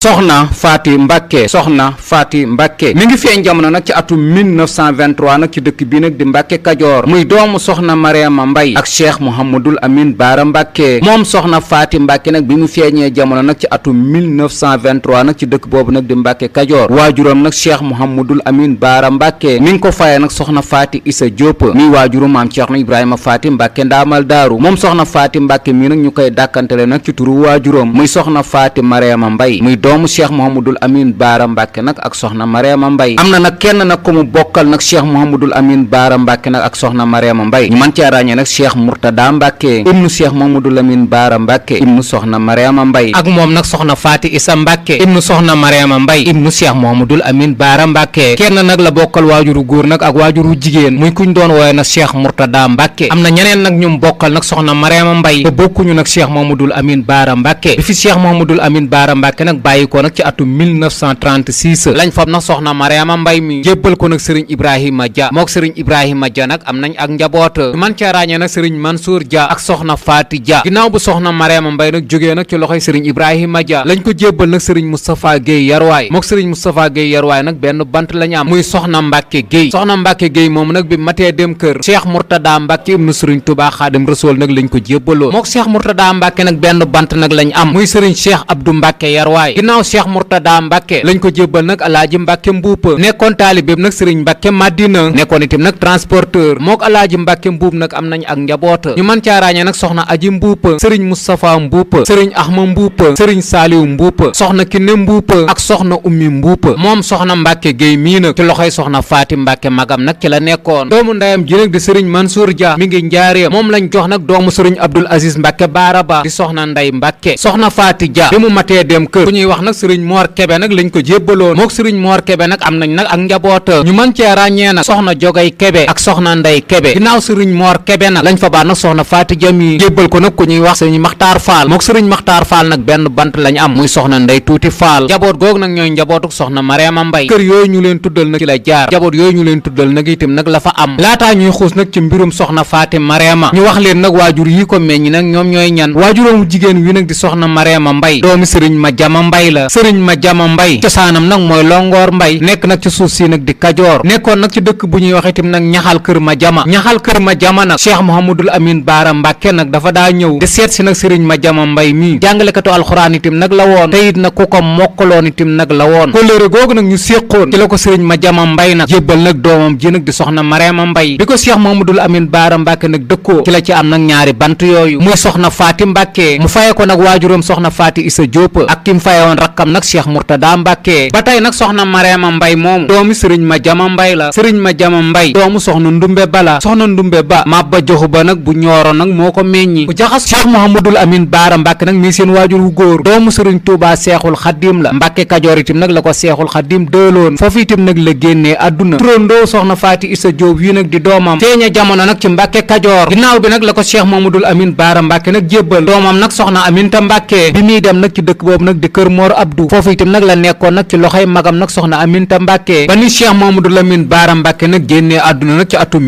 soxna Faati Mbàkke soxna Faati Mbàkke mi ngi feeñ jamono nag ci atum 1923 nag ci dëkk bi nag di Mbàkke Kajoor muy doomu soxna Mariama Mbay ak Cheikh Mouhamadul Amin Baara Mbàkke moom soxna Faati Mbàkke nag bi mu feeñee jamono nag ci atum 1923 nag ci dëkk boobu nag di Mbàkke Kajoor waajuram nag Cheikh Mouhamadul Amin Baara Mbàkke mi ngi ko faye nag soxna Faati Isa Diop mi waajuru maam Ceerno Ibrahima Faati Mbàkke ndaamal daaru moom soxna Faati Mbàkke mi nag ñu koy dàkkantele nag ci turu waajuram muy soxna Faati Mariama Mbay muy doomu Cheikh Mouhamadul Amin Baara Mbàkke nag ak soxna Mariama Mbay am na nag kenn nag ko mu bokkal nag Cheikh Mouhamadul Amin Baara Mbàkke nag ak soxna Mariama Mbay ñu mën cee ràññee nag Cheikh Murtada Mbàkke ibnu Cheikh Mouhamadul Amin Baara Mbàkke ibnu soxna Mariama Mbay ak moom nag soxna Faati Isa Mbàkke ibnu soxna Mariama Mbay ibnu Cheikh Mouhamadul Amin Baara Mbàkke kenn nag la bokkal waajuru góor nag ak waajuru jigéen muy kuñ doon wooye nag Cheikh Murtada Mbàkke am na ñeneen nag ñum bokkal nag soxna Mariama Mbay te bokkuñu nag Cheikh Mouhamadul Amin Baara Mbàkke bi fi Cheikh Mouhamadul Amin Baara Mbàkke nag bàyyi ko nag ci atum 1936 lañ fab nag soxna Mariama Mbay mi jébbal ko nag sëriñ Ibrahima Dia mook sëriñ Ibrahima Dia nag am nañ ak njaboot man ca ràññee nag sëriñ Mansour Dia ak soxna Faati Dia ginnaaw bu soxna Mariama Mbay nag jógee nag ci loxoy sëriñ Ibrahima Dia lañ ko jébbal nag sëriñ Moustapha Guèye Yarwaay mook sëriñ Moustapha Guèye Yarwaay nag benn bant lañu am muy soxna Mbàkke Guèye soxna Mbàkke Guèye moom nag bi matee dem kër Cheikh Murtada Mbàkke ibnu sëriñ Touba Xaadim Rasuul nag lañ ko jébbaloo mook Cheikh Murtada Mbàkke nag benn bant nag lañ am muy sëriñ Cheikh Abdou Mbàkke Yarwaay ginnaaw Cheikh Murtada Mbàkke lañ ko jébbal nag alaaji Mbàkke Mbuup nekkoon taalibeem nag sëriñ Mbàkke Madina nekkoon itam nag transporteur mook alaaji Mbàkke Mbuup nag am nañ ak njaboot ñu mën caa ràññee nag soxna Aji Mbuup sëriñ Moustapha Mbuup sëriñ Ahma Mbuup sëriñ Saaliw Mbuup soxna Kiné Mbuup ak soxna Ummi Mbuup moom soxna Mbàkke Guèye mii nag ci loxoy soxna Faati Mbàkke magam nag ci la nekkoon doomu ndeyam ji nag di sëriñ Mansour Dia mi ngi njaareem moom lañ jox nag doomu sëriñ Abdul Aziz Mbàkke Baaraba di soxna Ndey Mbàkke soxna Faati Dia bi mu matee dem kër ku ñuy wax nag sëriñ Moor Kebe nag lañ ko jébbaloon mook sëriñ Moor Kebe nag am nañ nag ak njaboot ñu mën cee ràññee nag soxna Jogay Kebe ak soxna Ndey Kebe ginnaaw sëriñ Moor Kebe nag lañ fa baat nag soxna Faati Dia mi jébbal ko nag ku ñuy wax sëriñ Maxtaar Faal mook sëriñ Maxtaar Faal nag benn bant lañ am muy soxna Ndey Tuuti Faal njaboot googu nag ñooy njabootuk soxna Mariama Mbay kër yooyu ñu leen tuddal nag ci la jaar njaboot yooyu ñu leen tuddal nag itam nag la fa am laataa ñuy xuus nag ci mbirum soxna Faati Mariama ñu wax leen nag waajur yi ko meññ nag ñoom ñooy ñan waajuróomu jigéen wi nag di soxna Mariama Mbay doomi sëriñ Madiama Mbay la sëriñ Madiama Mbay cosaanam nag mooy Longoor Mbay nekk nag ci suuf si nag di Kajoor nekkoon nag ci dëkk bu ñuy wax itam nag ñaxal kër Madiama nag Cheikh Mouhamadul Amin Baara Mbàkke nag dafa daa ñëw di seet si nag sëriñ Madiama Mbay mii jàngalekatu alxuraan itam nag la woon te it nag ku ko mokkaloon itam nag la woon kóllëre googu nag ñu séqoon ci la ko sëriñ Madiama Mbay nag jébbal nag doomam ji nag di soxna Mariama Mbay bi ko Cheikh Mouhamadul Amin Baara Mbàkke nag dëkkoo ci la ci am nag ñaari bant yooyu muy soxna Faati Mbàkke mu faye ko nag waajuram soxna Faati Isa Diop ak kim faye woon rakkam nag Cheikh Murtada Mbàkke ba tey nag soxna Mariama Mbay moom doomi sëriñ Madiama Mbay la sëriñ Madiama Mbay doomu soxna Ndumbe Bala soxna Ndumbe Ba mabba joxu ba nag bu ñooro nag moo ko meññi ku jaxas Cheikh Mouhamadul Amin Baara Mbàkke nag mii seen waajur wu góor doomu sëriñ Tuubaa Seexul Xaddim la Mbàkke Kajoor itam nag la ko Seexul Xaddim dëloon foofu itam nag la génnee àdduna turandoo soxna Faati Isa Diop yi nag di doomam feeña jamono nag ci Mbàkke Kajoor ginnaaw bi nag la ko Cheikh Mouhamadul Amin Baara Mbàkke nag jébbal doomam nag soxna Aminta Mbàkke bi muy dem nag ci dëkk boobu nag di kër Mor Abdou foofu itam nag la nekkoon nag ci loxoy magam nag soxna Aminta Mbàkke ba ni Cheikh Mouhamadul Amin Baara Mbàkke nag génnee àdduna nag ci atum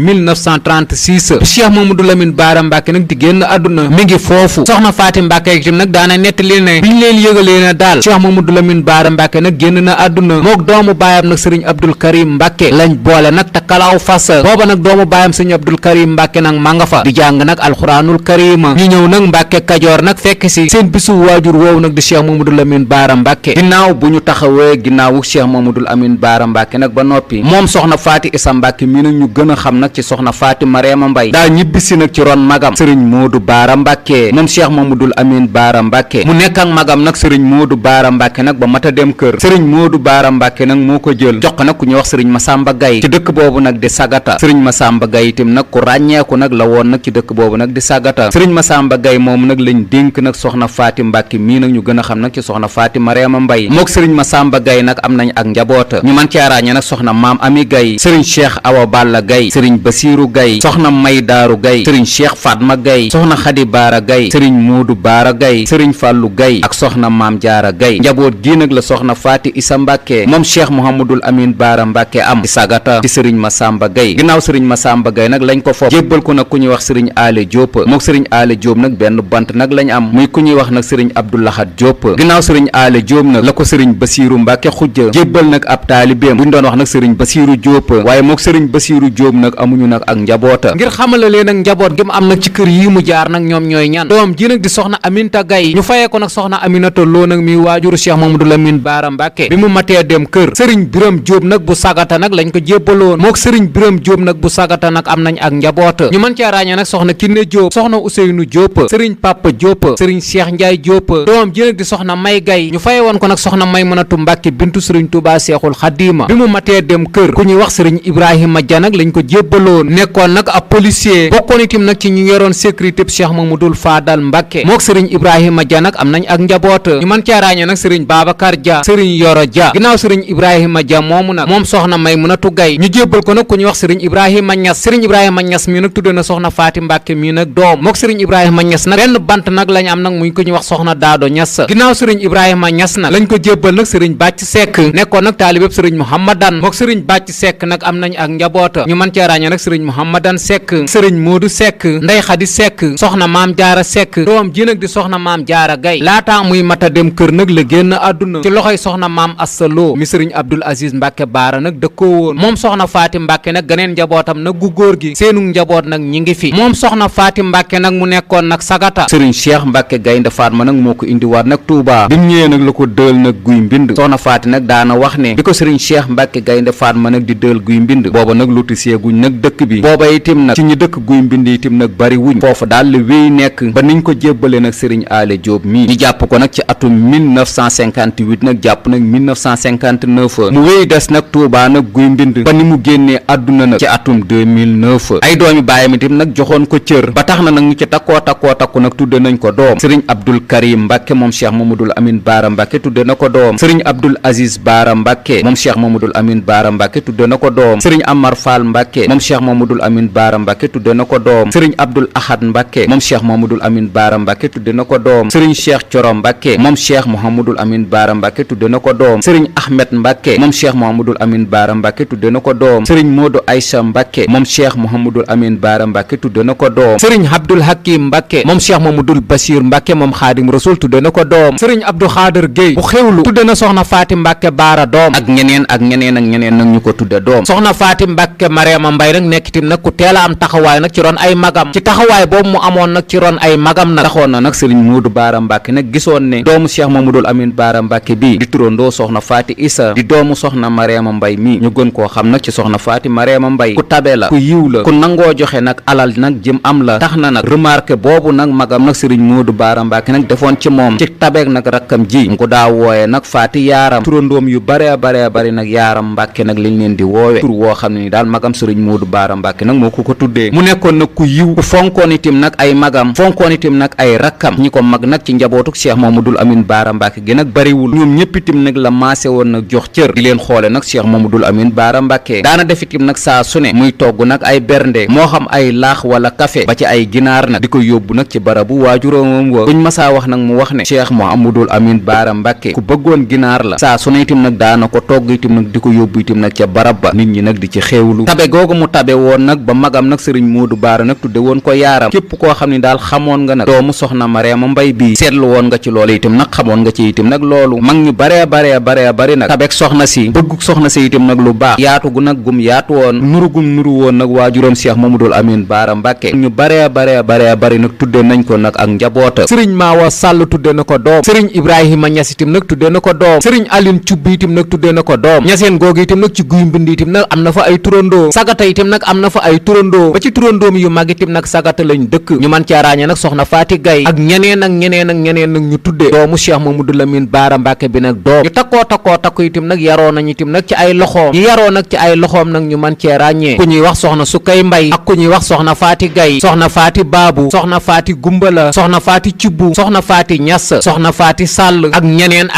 1936 Cheikh Mouhamadul Amin Baara Mbàkke nag di génn àdduna mi ngi foofu soxna Faati Mbàkke itam nag daana nettali ne biñ leen yëgalee ne daal Cheikh Mouhamadul Amin Baara Mbàkke nag génn na àdduna mook doomu baayam nag sëriñ Abdul Karim Mbàkke lañ boole nag takkalaaw fas booba nag doomu baayam sëriñ Abdul Karim Mbàkke nag ma nga fa di jàng nag alxuraanul karima ñu ñëw nag Mbàkke Kajoor nag fekk si seen bisu waajur woowu nag di Cheikh Mouhamadul Amin Baara Mbàkke ginnaaw bu ñu taxawee ginnaawu Cheikh Mouhamadul Amin Baara Mbàkke nag ba noppi moom soxna Faati Isa Mbàkke mii nag ñu gën a xam nag ci soxna Faati Mariama Mbay daa ñibbisi nag ci ron magam sëriñ Moodu Baara Mbàkke moom Cheikh Mouhamadul Amin Baara Mbàkke mu nekk ak magam nag sëriñ Moodu Baara Mbàkke nag ba mata dem kër sëriñ Moodu Baara Mbàkke nag moo ko jël jox ko nag ku ñuy wax sëriñ Masamba Gay ci dëkk boobu nag di Sagata sëriñ Masamba Gay itam nag ku ràññeeku nag la woon nag ci dëkk boobu nag di Sagata sëriñ Masamba Gay moom nag lañ dénk nag soxna Faati Mbàkke mii nag ñu gën a xam nag ci soxna Faati Mariama Mbay mook sëriñ Masamba Gay nag am nañ ak njaboota ñu man cee ràññee nag soxna Maam Ami Gay sëriñ Cheikh Awa Balla Gay sëriñ Basiiru Gay soxna May Daaru Gay sëriñ Cheikh Fatma Gay soxna Xadi Baara Gay sëriñ Moodu Baara Gay sëriñ Fàllu Gay ak soxna Maam Jaara Gay njaboot gi nag la soxna Faati Isa Mbàkke moom Cheikh Mouhamadul Amin Baara Mbàkke am di Sagata ci sëriñ Masamba Gay ginnaaw sëriñ Masamba Gay nag lañ ko fopp jébbal ko nag ku ñuy wax sëriñ Ale Diop mook sëriñ Ale Diop nag benn bant nag lañ am muy ku ñuy wax nag sëriñ Abdoulahat Diop ginnaaw sëriñ Aale Jóob nag la ko sëriñ Basiiru Mbàkke xujja jébbal nag ab taalibeem buñ doon wax nag sëriñ Basiiru Jóob waaye mook sëriñ Basiiru Jóob nag amuñu nag ak njaboota ngir xamala leen nag njaboot gi mu am nag ci kër yi mu jaar nag ñoom ñooy ñan doom ji nag di soxna Aminta Gay ñu fayee ko nag soxna Aminata Lo nag mi waajuru Cheikh Mamadou Lamine Baara Mbàkke bi mu matee dem kër sëriñ Biram Jóob nag bu sagata nag lañ ko jébbaloon mook sëriñ Biram Jóob nag bu sagata nag am nañ ak njaboota ñu mën cee ràññee nag soxna Kiné Jóob soxna Useynu Jóob sëriñ Papa Jóob sëriñ Cheikh Njaay Jóob doom ji nag di soxna May Gay ñu faye woon ko nag soxna Maymunatu Mbàkke bintu sëriñ Tuubaa Seexul Xadiima bi mu matee dem kër ku ñuy wax sëriñ Ibrahima Ja nag lañ ko jébbaloon nekkoon nag ab policier bokkoon itam nag ci ñu yoroon sécurité bi Cheikh Mamadou Fadal Mbàkke mook sëriñ Ibrahima Ja nag am nañ ak njaboota ñu mën cee ràññee nag sëriñ Babacar Ja sëriñ Yoro Ja ginnaaw sëriñ Ibrahima Ja moomu nag moom soxna Maymunatu Gay ñu jébbal ko nag ku ñuy wax sëriñ Ibrahima Ñas sëriñ Ibrahima Ñas mi nag tudde na soxna Faati Mbàkke mi nag doom mook sëriñ Ibrahima Ñas nag benn bant nag lañ am nag muy ko ñuy wax soxna Daado Ñas ginnaaw sëriñ Ibrahima Ñas nag lañ ko jébbal nag sëriñ Bàcc Sekk nekkoon nag taalibeb sëriñ Mouhamadan mook sëriñ Bàcc Sekk nag am nañ ak njaboota ñu mën cee ràññee nag sëriñ Mouhamadan Sekk sëriñ Moodu Sekk Ndey Xadi Sekk soxna Maam Jaara Sekk doom ji nag di soxna Maam Jaara Gay laataa muy mata dem kër nag la génn àdduna ci loxoy soxna Maam Asta Lo mi sëriñ Abdul Aziz Mbàkke Baara nag dëkkoo woon moom soxna Faati Mbàkke nag ganeen njabootam nag gu góor gi seenu njaboot nag ñi ngi fi moom soxna Faati Mbàkke nag mu nekkoon nag sagata sëriñ Cheikh Mbàkke Gaynde Fatma nag moo ko indiwaat nag Touba bi mu ñëwee nag la ko dël nag guy mbind soxna Faati nag daana wax ne bi ko sëriñ Cheikh Mbàkke Gaynde Fatma nag di dël guy mbind booba nag lotissé guñ nag dëkk bi booba itim nag ci ñi dëkk guy mbind itim nag bari wuñ foofu daal la wéy nekk ba niñ ko jébbale nag sëriñ Aale Jóob mii ñu jàpp ko nag ci atum 1958 nag jàpp nag 1959 mu wéy des nag Touba nag guy mbind ba ni mu génnee àdduna nag ci atum 2009 ay doomi baayam itim nag joxoon ko cër ba tax na nag ñu ci takku nag tudde nañ ko doom sëriñ Abdul Karim Mbàkke moom Cheikh Mamadul Amin Baara Mbàkke tudde na ko doom sëriñ Abdul Aziz Baara Mbàkke moom Cheikh Mamadul Amin Baara Mbàkke tudde na ko doom sëriñ Amar Fall Mbàkke moom Cheikh Mamadul Amin Baara Mbàkke tudde na ko doom sëriñ Abdul Ahad Mbàkke moom Cheikh Mamadul Amin Baara Mbàkke tudde na ko doom sëriñ Cheikh Coro Mbàkke moom Cheikh Mouhamadul Amin Baara Mbàkke tudde na ko doom sëriñ Ahmed Mbàkke moom Cheikh Mouhamadul Amin Baara Mbàkke tudde na ko doom sëriñ Modou Aïcha Mbàkke moom Cheikh Mouhamadul Amin Baara Mbàkke tudde na ko doom sëriñ Abdul Hakim Mbàkke moom Cheikh Mamadul Bachir Mbàkke moom Xaadim Rasul tudde na ko doom sëriñ Abdou Xaadir Gueye bu xewlu tudde na soxna Faati Mbàkke Baara doom ak ñeneen ak ñeneen nag ñu ko tudde doom soxna Faati Mbàkke Mariama Mbay nag nekkitim nag ku teel a am taxawaay nag ci ron ay magam ci taxawaay boobu mu amoon nag ci ron ay magam nag taxoon na nag sëriñ Moodu Baara Mbàkke nag gisoon ne doomu Cheikh Mamadul Amin Baara Mbàkke bii di turandoo soxna Faati Isa di doomu soxna Mariama Mbay mii ñu gën koo xam nag ci soxna Faati Mariama Mbay ku tabe la ku yiw la ku nangoo joxe nag alal nag jëm am la tax na nag remarqué boobu nag magam nag sëriñ Moodu Baara Mbàkke nag defoon ci moom ci tabeek nag rakkam ji mu ko daa wooye nag Faati yaaram turandoom yu bare bari nag yaaram Mbàkke nag liñ leen di woowe tur woo xam ne ni daal magam sëriñ Moodu Baara Mbàkke nag moo ko tuddee mu nekkoon nag ku yiw ku fonkoon itim nag ay magam fonkoon itim nag ay rakkam ñi ko mag nag ci njabootuk Cheikh Mamadul Amin Baara Mbàkke gi nag bariwul ñoom ñëpp itim nag la maase woon nag jox cër di leen xoole nag Cheikh Mamadul Amin Baara Mbàkke daana def itim nag saa su ne muy togg nag ay bernde moo xam ay laax wala café ba ci ay ginaar nag di ko yóbbu nag ci barabu waajuróomam wa buñ masaa wax nag mu wax ne Cheikh Mamadul Amin Baara Mbàkke ku bëggoon ginaar la saa su ne itim nag daana ko togg itim nag di ko yóbbu itim nag ca barab ba nit ñi nag di ci xéewlu tabe googu mu tabe woon nag ba magam nag sëriñ Moodu Baara nag tudde woon ko yaaram képp koo xam ne daal xamoon nga nag doomu soxna Mariama Mbay bii seetlu woon nga ci loolu itam nag xamoon nga ci itam nag loolu mag ñu bari nag tabek soxna si bëgguk soxna si itam nag lu baax yaatu gu nag gum yaatu woon nuru woon nag waajuram Cheikh Mamadul Amin Baara Mbàkke ñu bari nag tudde nañ ko nag ak njaboota sëriñ Maawa Sàll tudde na ko doom sëriñ Ibrahima Ñas itam nag tudde na ko doom sëriñ Aline Cubbi itam nag tudde na ko doom ñaseen googu itam nag ci guy mbind itam nag am na fa ay turandoo sagata itam nag am na fa ay turandoo ba ci turandoom yu mag itam nag sagata lañ dëkk ñu man caa ràññee nag soxna Faati Gay ak ñeneen nag ñu tudde doomu Cheikh Mamadou Lamine Baara Mbàkke bi nag doom ñu takku itam nag yaroo nañ itam nag ci ay loxoom ñu yaroo nag ci ay loxoom nag ñu man cee ràññee ku ñuy wax soxna Sukay Mbay ak ku ñuy wax soxna Faati Gay soxna Faati Baabu soxna Faati Gumbala soxna Faati Cubbu soxna Faati Ñas soxna Faati Sàll ak ñeneen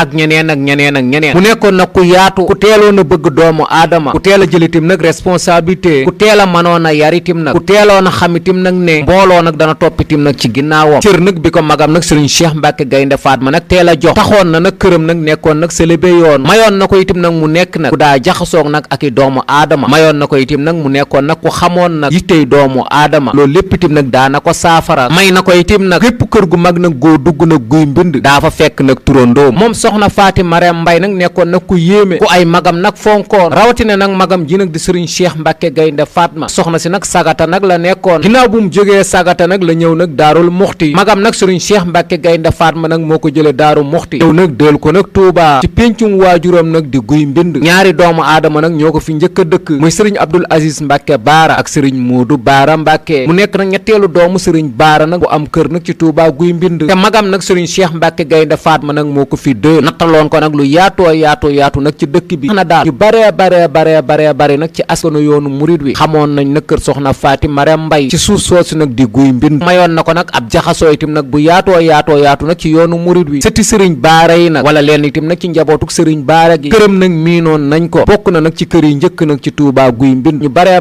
mu nekkoon nag ku yaatu ku teeloon a bëgg doomu aadama ku teel a jël itam nag responsabilité ku teel a mënoon a yar itam nag ku teeloon a xam itam nag ne mbooloo nag dana topp itam nag ci ginnaawam cër nag bi ko magam nag sëriñ Cheikh Mbàkke Gaynde Fatma nag teel a jox taxoon na nag këram nag nekkoon nag célébé yoon mayoon na ko itam nag mu nekk nag ku daa jaxasoog nag ak i doomu aadama mayoon na ko itam nag mu nekkoon nag ku xamoon nag yittey doomu aadama loolu lépp itam nag daana ko saafara may na ko itam nag képp kër gu mag nag goo dugg nag guy mbind daa fa fekk nag turandoom. moom soxna Faati Marème Mbay nag nekkoon nag ku yéeme ku ay magam nag fonkoon rawatina nag magam ji nag di sëriñ Cheikh Mbàkke Gaynde Fatma. soxna si nag sagata nag la nekkoon ginnaaw bu mu jógee sagata nag la ñëw nag daarul muxti magam nag sëriñ Cheikh Mbàkke Gaynde Fatma nag moo ko jële daaru muxti ñëw nag dël ko nag Touba ci péncum waajuram nag di guy mbind ñaari doomu aadama nag ñoo ko fi njëkk a dëkk muy sëriñ Abdul Aziz Mbàkke Baara ak sëriñ Moodu Baara Mbàkke mu nekk nag ñetteelu doomu sëriñ Baara nag bu am kër nag ci Touba guy mbind te magam nag sëriñ Cheikh Mbàkke Gaynde Fatma nag moo ko fi dë nattaloon ko nag lu yaatoo yaatu nag ci dëkk bi na daal yu bare nag ci askanu yoonu murid wi xamoon nañ nag kër soxna Faati Marème Mbay ci suuf soosu nag di guy mbind mayoon na ko nag ab jaxasoo itam nag bu yaatoo yaatu nag ci yoonu murid wi sëti sëriñ Baara yi nag wala leen itam nag ci njabootuk sëriñ Baara gi këram nag miinoon nañ ko bokk na nag ci kër yi njëkk nag ci Touba guy mbind ñu bare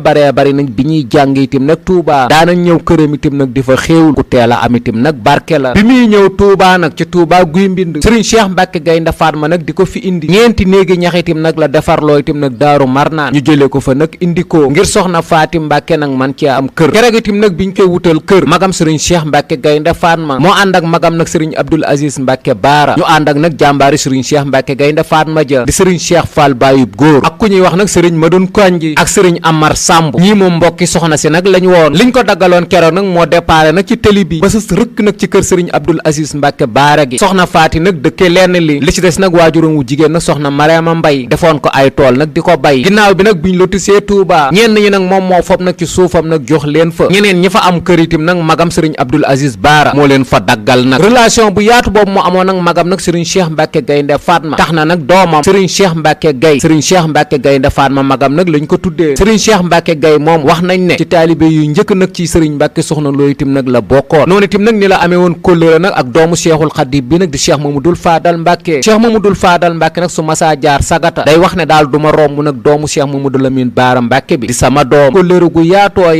nag bi ñuy jàng itam nag Touba daanañ ñëw këram itam nag di fa xéewul ku teel a am itam nag barke la bi muy ñëw Touba nag ci Touba guy mbind sëriñ Cheikh Mbàkke Gaynde Fatma nag di ko fi indi ñeenti néegi ñax itam nag la defarloo itam nag Daaru Marnaan ñu jële ko fa nag indi ko ngir soxna Faati Mbàkke nag man cee am kër keroog itam nag biñ koy wutal kër magam sëriñ Cheikh Mbàkke Gaynde Fatma moo ànd ak magam nag sëriñ Abdul Aziz Mbàkke Baara ñu ànd ak nag jàmbaari sëriñ Cheikh Mbàkke Gaynde Fatma ja di sëriñ Cheikh Fall Bayub góor ak ku ñuy wax nag sëriñ Madun Kanji ak sëriñ Amar Samb ñii moom mbokki soxna si nag lañ woon liñ ko daggaloon keroog nag moo déparé nag ci tëli bi ba sës rëkk nag ci kër sëriñ Abdul Aziz Mbàkke Baara gi soxna Faati nag dëkkee lenn li ci des nag waajuram wu jigéen nag soxna Mariama Mbay defoon ko ay tool nag di ko bay ginnaaw bi nag biñ lotisee Touba ñenn ñi nag moom moo fob nag ci suufam nag jox leen fa ñeneen ñi fa am kër itam nag magam sëriñ Abdul Aziz Baara moo leen fa daggal nag relation bu yaatu boobu moo amoon nag magam nag sëriñ Cheikh Mbàkke Gaynde Fatma tax na nag doomam sëriñ Cheikh Mbàkke Gay sëriñ Cheikh Mbàkke Gaynde Fatma magam nag lañ ko tuddee sëriñ Cheikh Mbàkke Gay moom wax nañ ne ci taalibe yu njëkk nag ci sëriñ Mbàkke soxna Lo itam nag la bokkoon noonu itam nag ni la amee woon kóllëre nag ak doomu Cheikhul Xadim bi nag di Cheikh Mamadul Faadal Mbàkke Cheikh Mamadul Faadal Mbàkke nag su masaa jaar sagata day wax ne daal duma romb nag doomu Cheikh Mamadou Lamine Baara Mbàkke bi di sama doom kóllëre gu yaatoo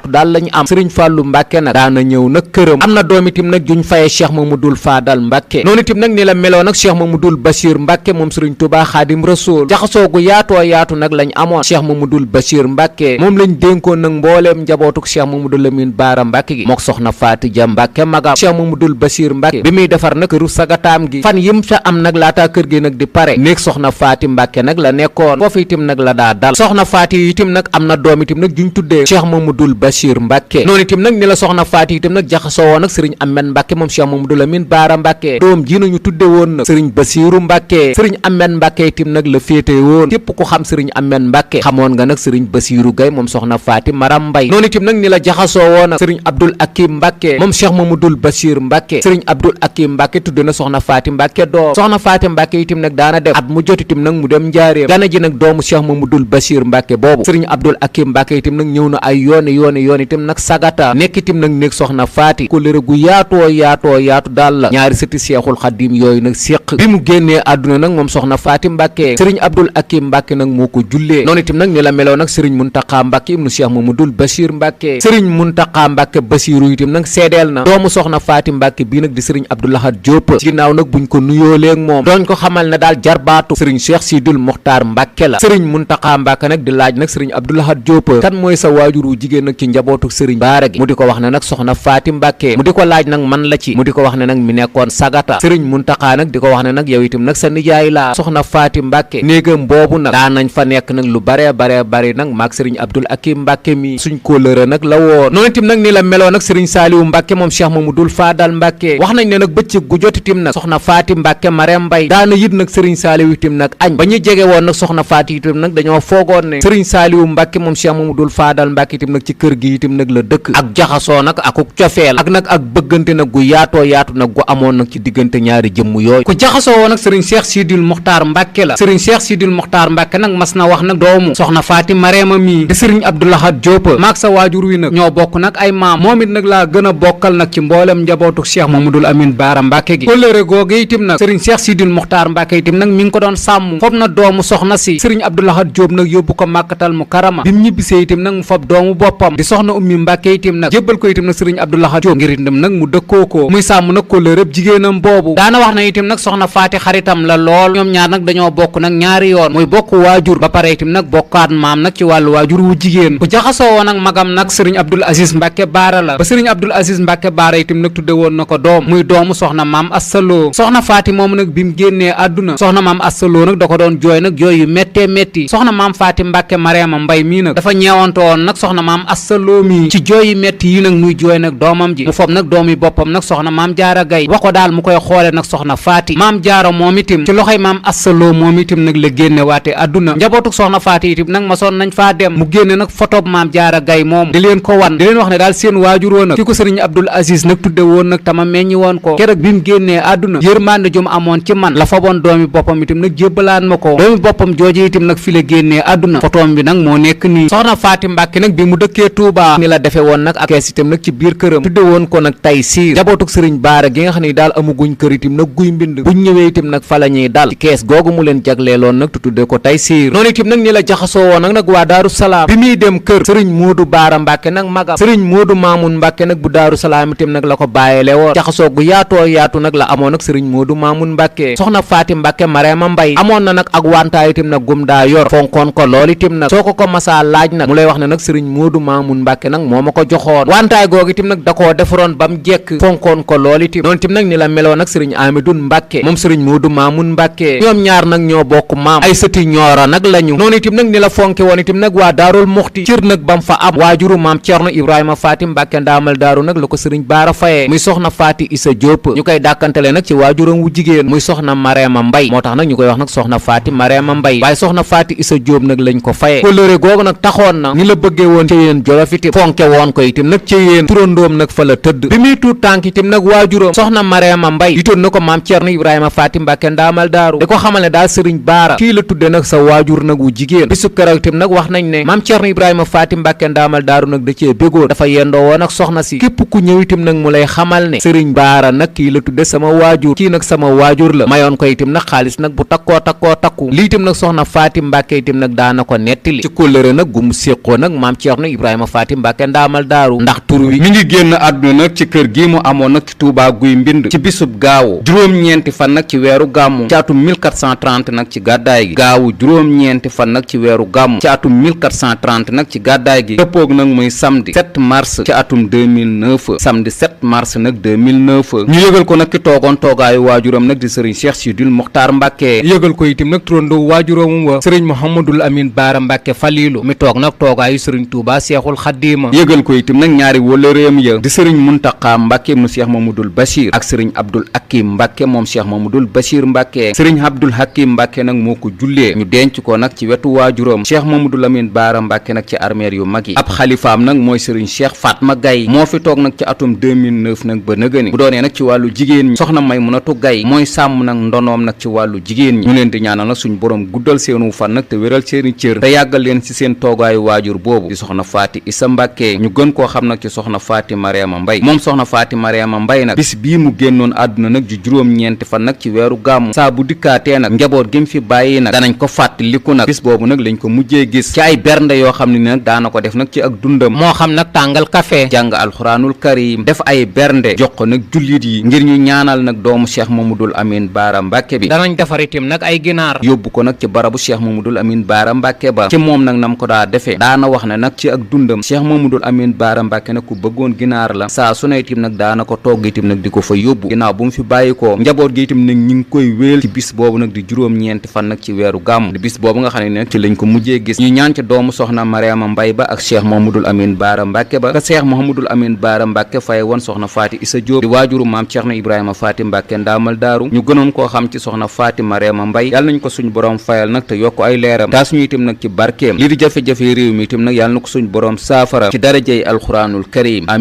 daal lañu am sëriñ Fàllu Mbàkke nag daana ñëw nag këram am na doom itam nag juñ faye Cheikh Mamadul Faadal Mbàkke noonu itam nag ni la meloo nag Cheikh Mamadul Bachir Mbàkke moom sëriñ Tuubaa Xaadim Rasuul jaxasoo gu yaatoo nag lañ amoon Cheikh Mamadul Bachir Mbàkke moom lañ dénkoon nag mbooleem njabootuk Cheikh Mamadou Lamine Baara Mbàkke gi mook soxna Faati Ja Mbàkke magam Cheikh Mamadul Bachir Mbàkke bi muy defar nag këru sagataam gi fan yim fa am nag laataa kër gi nag di pare néeg soxna Faati Mbàkke nag la nekkoon foofu itam nag la daa dal soxna Faati itam nag am na doom itam nag juñ tuddee Cheikh Mamadul Bachir Mbàkke noonu itam nag ni la soxna Faati itam nag jaxasoo woon nag sëriñ Amet Mbàkke moom Cheikh Mamadou Lamine Baara Mbàkke doom ji nañu tudde woon nag sëriñ Basiiru Mbàkke sëriñ Amet Mbàkke itam nag la féete woon képp ku xam sëriñ Amet Mbàkke xamoon nga nag sëriñ Basiiru Gay moom soxna Faati Maram Mbay noonu itam nag ni la jaxasoo woon nag sëriñ Abdul Akim Mbàkke moom Cheikh Mamadul Bachir Mbàkke sëriñ Abdul Akim Mbàkke tudde na soxna Faati Mbàkke doom soxna Faati Mbàkke itam nag daana def at mu jot itam nag mu dem njaareem gana ji nag doomu Cheikh Mamadul Bachir Mbàkke boobu sëriñ Abdul Akim Mbàkke itam nag ñëw na ay yooni itam nag sagata nekk itam nag néeg soxna Faati kóllëre gu yaatu daal la ñaari sëti Seexul Xadim yooyu nag séq bi mu génnee àdduna nag moom soxna Faati Mbàkke sëriñ Abdul Akim Mbàkke nag moo ko jullee noonu itam nag ni la meloo nag sëriñ Muntaxa Mbàkke ibnu Cheikh Mamadul Bachir Mbàkke sëriñ Muntaxa Mbàkke Basiiru itam nag seedeel na doomu soxna Faati Mbàkke bii nag di sëriñ Abdou Lahad Diop ci ginnaaw nag buñ ko nuyoo léegi moom dooñ ko xamal ne daal jarbaatu sëriñ Cheikh Sidul Muxtaar Mbàkke la sëriñ Muntaxa Mbàkke nag di laaj nag sëriñ Abdou Lahad Diop kan mooy sa waajur wu jigéen nag ci njabootu sëriñ Baara gi mu di ko wax ne nag soxna Faati Mbàkke mu di ko laaj nag man la ci mu di ko wax ne nag mi nekkoon sagata sëriñ Muntaxa nag di ko wax ne nag yow itam nag sa nijaay laa soxna Faati Mbàkke néegam boobu nag daa nañ fa nekk nag lu bare nag maag sëriñ Abdul Akim Mbàkke mi suñ kóllëre nag la woon noonu itam nag ni la meloo nag sëriñ Saaliwu Mbàkke moom Cheikh Mamadul Faadal Mbàkke wax nañ ne nag bëccëg gu jot itam nag soxna Faati Mbàkke Marème Mbay daana yit nag sëriñ Saaliwu itam nag añ ba ñu jege woon nag soxna Faati itam nag dañoo foogoon ne sëriñ Saaliwu Mbàkke moom Cheikh Mamadul Faadal Mbàkke itam nag ci kër gi itam nag la dëkk ak jaxasoo nag akuk cofeel ak nag ak bëggante nag gu yaatoo nag gu amoon nag ci diggante ñaari jëmm yooyu ku jaxasoo woon nag sëriñ Cheikh Sidil Muxtaar Mbàkke la sëriñ Cheikh Sidil Muxtaar Mbàkke nag mas na wax nag doomu soxna Faati Marème mi di sëriñ Abdou Lahad Diop maag sa waajur wi nag ñoo bokk nag ay maam moom it nag laa gën a bokkal nag ci mboolem njabootu Cheikh Mamadul Amin Baara Mbàkke gi kóllëre googu itam nag sëriñ Cheikh Sidil Muxtaar Mbàkke itam nag mi ngi ko doon sàmm fob na doomu soxna si sëriñ Abdou Lahad Diop nag yóbbu ko Màkkatal Mukarrama bi mu ñibbisee itam nag mu fob doomu boppam di soxna Ummi Mbàkke itam nag jébbal ko itam nag sëriñ Abdou Lahad Diop ngir itam nag mu dëkkoo ko muy sàmm nag kóllëre jigéenam boobu daana wax na itam nag soxna Faati xaritam la lool ñoom ñaar nag dañoo bokk nag ñaari yoon muy bokk waajur ba pare itam nag bokkaat maam nag ci wàllu waajur wu jigéen ku jaxasoo woon ak magam nag sëriñ Abdul Aziz Mbàkke Baara la ba sëriñ Abdul Aziz Mbàkke Baara itam nag tudde woon na ko doom muy doomu soxna maam Assaloo Lo soxna faati moom nag bi mu génnee àdduna soxna maam Asta Lo nag da ko doon jooy nag jooy yu méttee métti soxna maam faati Mbàkke Mariama Mbay mii nag dafa ñeewante woon nag soxna maam Asta Lo mii ci jooy yu métti yi nag muy jooy nag doomam ji mu fob nag doomi boppam nag soxna maam Jaara Gay wax ko daal mu koy xoole nag soxna faati maam Jaara moom itam ci loxoy maam Asta Lo moom itam nag la génne waate àdduna njabootuk soxna faati itam nag masoon nañ faa dem mu génne nag photo maam Jaara Gay moom di leen ko wan di leen wax ne daal seen waajuroo nag ki ko sëriñ Abdul Aziz nag tudde woon nag tama meññi woon ko keroog bi mu génnee àdduna yërmande jum amoon ci man la faboon doomi boppam itam nag jébbalaan ma ko doomi boppam jooju itam nag fi la génnee àdduna photom bi nag moo nekk nii soxna faati Mbàkke nag bi mu dëkkee Touba ni la defe woon nag ak kees itam nag ci biir këram tudde woon ko nag Taysiir njabootuk sëriñ Baara gi nga xam ne daal amuguñ kër itam nag guy mbind buñ ñëwee itam nag fa la ñuy dal ci kees googu mu leen jagleeloon nag tu tudde ko Taysiir noonu itam nag ni la jaxasoo woon nag waa Daaru Salaam bi muy dem kër sëriñ Moodu Baara Mbàkke nag magam sëriñ Moodu Maamun Mbàkke nag bu Daaru Salaam itam nag la ko bàyyele woon jaxasoo gu yaatoo yaatu nag la amoon nag sëriñ Moodu Maamun Mbàkke soxna faati Mbàkke Mariama Mbay amoon na nag ak wantaay itam nag gum daa yor fonkoon ko lool itam nag soo ko masaa laaj nag mu lay wax ne nag sëriñ Moodu Maamun Mbàkke nag moo ma ko joxoon wantaay googu itam nag da koo defaroon ba mu jekk fonkoon ko lool itam noonu itam nag ni la meloon nag sëriñ Amidun Mbàkke moom sëriñ Moodu Maamun Mbàkke ñoom ñaar nag ñoo bokk maam ay sëti ñoora nag lañu noonu itam nag ni la fonke woon itam nag waa Daarul Muxti cër nag bam fa am waajuru maam Cerno Ibrahima Faati Mbàkke ndaamal daaru nag la ko sëriñ Baara fayee muy soxna Faati Isa Jóob ñu koy dàkkantele nag ci waajuram wu jigéen muy soxna Mariama Mbay moo tax nag ñu koy wax nag soxna Faati Mariama Mbay waaye soxna Faati Isa Jóob nag lañ ko fayee kóllëre googu nag taxoon na ni la bëggee woon ci yéen Jolof itam fonke woon ko itam nag ci yéen turandoom nag fa la tëdd bi muy tuut tànk itam nag waajuram soxna Mariama Mbay yitoon na ko maam Cerno Ibrahima Faati Mbàkke ndaamal daaru di ko xamal ne daal sëriñ Baara kii la tudde nag sa waajur nag wu jigéen bisub keroog itam nag wax nañ ne maam Cerno Ibrahima Faati Mbàkke ndaamal daaru nag da cee béggoon dafa yendoo woon ak soxna si képp ku ñëw itam nag mu lay xamal ne sëriñ Baara nag kii la tudde sama waajur kii nag sama waajur la mayoon ko itam nag xaalis nag bu takku lii itam nag soxna Faati Mbàkke itam nag daana ko nettali ci kóllëre nag gu mu séqoo nag maam Cerno Ibrahima Faati Mbàkke ndaamal daaru ndax tur wi mi ngi génn àdduna nag ci kër gi mu amoon nag ci Tuubaa guy mbind ci bisub gaawu juróom-ñeenti fan nag ci weeru gàmmu ci atum 1430 nag ci gàddaay gi gaawu juróom-ñeenti fan nag ci weeru gàmmu ci atum 1430 nag ci gàddaay gi dëppoog nag muy samedi 7 mars ci atum 2009 samedi 7 mars nag 2009 ñu yëgal ko nag ki toogoon toogaayu waajuram nag di sëriñ Cheikh Sidil Muxtaar Mbàkke yëgal ko itam nag turandoo waajuram wa sëriñ Mouhamadul Amin Baara Mbàkke Falilu mi toog nag toogaayu sëriñ Tuubaa Seexul Xaddiima yëgal ko itam nag ñaari wóllëreem ya di sëriñ Muntaqa Mbàkke mu Cheikh Mamadul Bachir ak sëriñ Abdul Hakim Mbàkke moom Cheikh Mamadul Bachir Mbàkke sëriñ Abdul Hakim Mbàkke nag moo ko jullee ñu denc ko nag ci wetu waajuram Cheikh Mamadul Amin Baara Mbàkke nag ci armeer yu mag yi ab xalifaam nag mooy sëriñ Cheikh Fatma Gaye moo fi toog nag ci atum 2009 nag ba nëgëni bu doonee nag ci wàllu jigéen ñi soxna Maymunatu Gaye mooy sàmm nag ndonoom nag ci wàllu jigéen ñi ñu leen di ñaanal nag suñ borom guddal seenu fan nag te wéral seeni cër te yàggal leen ci seen toogaayu waajur boobu di soxna Faati Isa Mbàkke ñu gën koo xam nag ci soxna Faati Mariama Mbay moom soxna Faati Mariama Mbay nag bis bii mu génnoon àdduna nag ji juróom-ñeenti fan nag ci weeru gàmmu saa bu dikkaatee nag njaboot gi mu fi bàyyi nag danañ ko fàttaliku nag bis boobu nag lañ ko mujjee gis ci ay bernde yoo xam ne ni nag daana ko def nag ci ak dundam moo xam nag tàngal café jàng alxuraanul karim def ay bernde jox ko nag jullit yi ngir ñu ñaanal nag doomu Cheikh Mamadul Amin Baara Mbàkke bi danañ defar itam nag ay ginaar yóbbu ko nag ci barabu Cheikh Mamadul Amin Baara Mbàkke ba ci moom nag nam ko daa defee daana wax ne nag ci ak dundam Cheikh Mamadul Amin Baara Mbàkke nag ku bëggoon ginaar la saa su ne itam nag daana ko togg itam nag di ko fa yóbbu ginnaaw bu mu fi bàyyi ko njaboot gi itam nag ñi ngi koy wéel ci bis boobu nag di juróom-ñeenti fan nag ci weeru gàmm di bis boobu nga xam ne nag ci lañ ko mujjee gis ñu ñaan ci doomu soxna Mariama Mbay ba ak Cheikh Mamadul Amin Baara Mbàkke ba ka Cheikh Mamadul Amin Baara Mbàkke faye woon soxna Faati Isa Jóob di waajuru maam Cerno Ibrahima Faati Mbàkke ndaamal daaru ñu gënoon koo xam ci soxna Faati Mariama Mbay yàlla nañ ko suñ borom fayal nag te yokk ay leeram taa suñu itam nag ci barkeem lii di jafe-jafe réew mi itam nag yàlla na ko suñ borom saafara ci darajey alxuraanul karim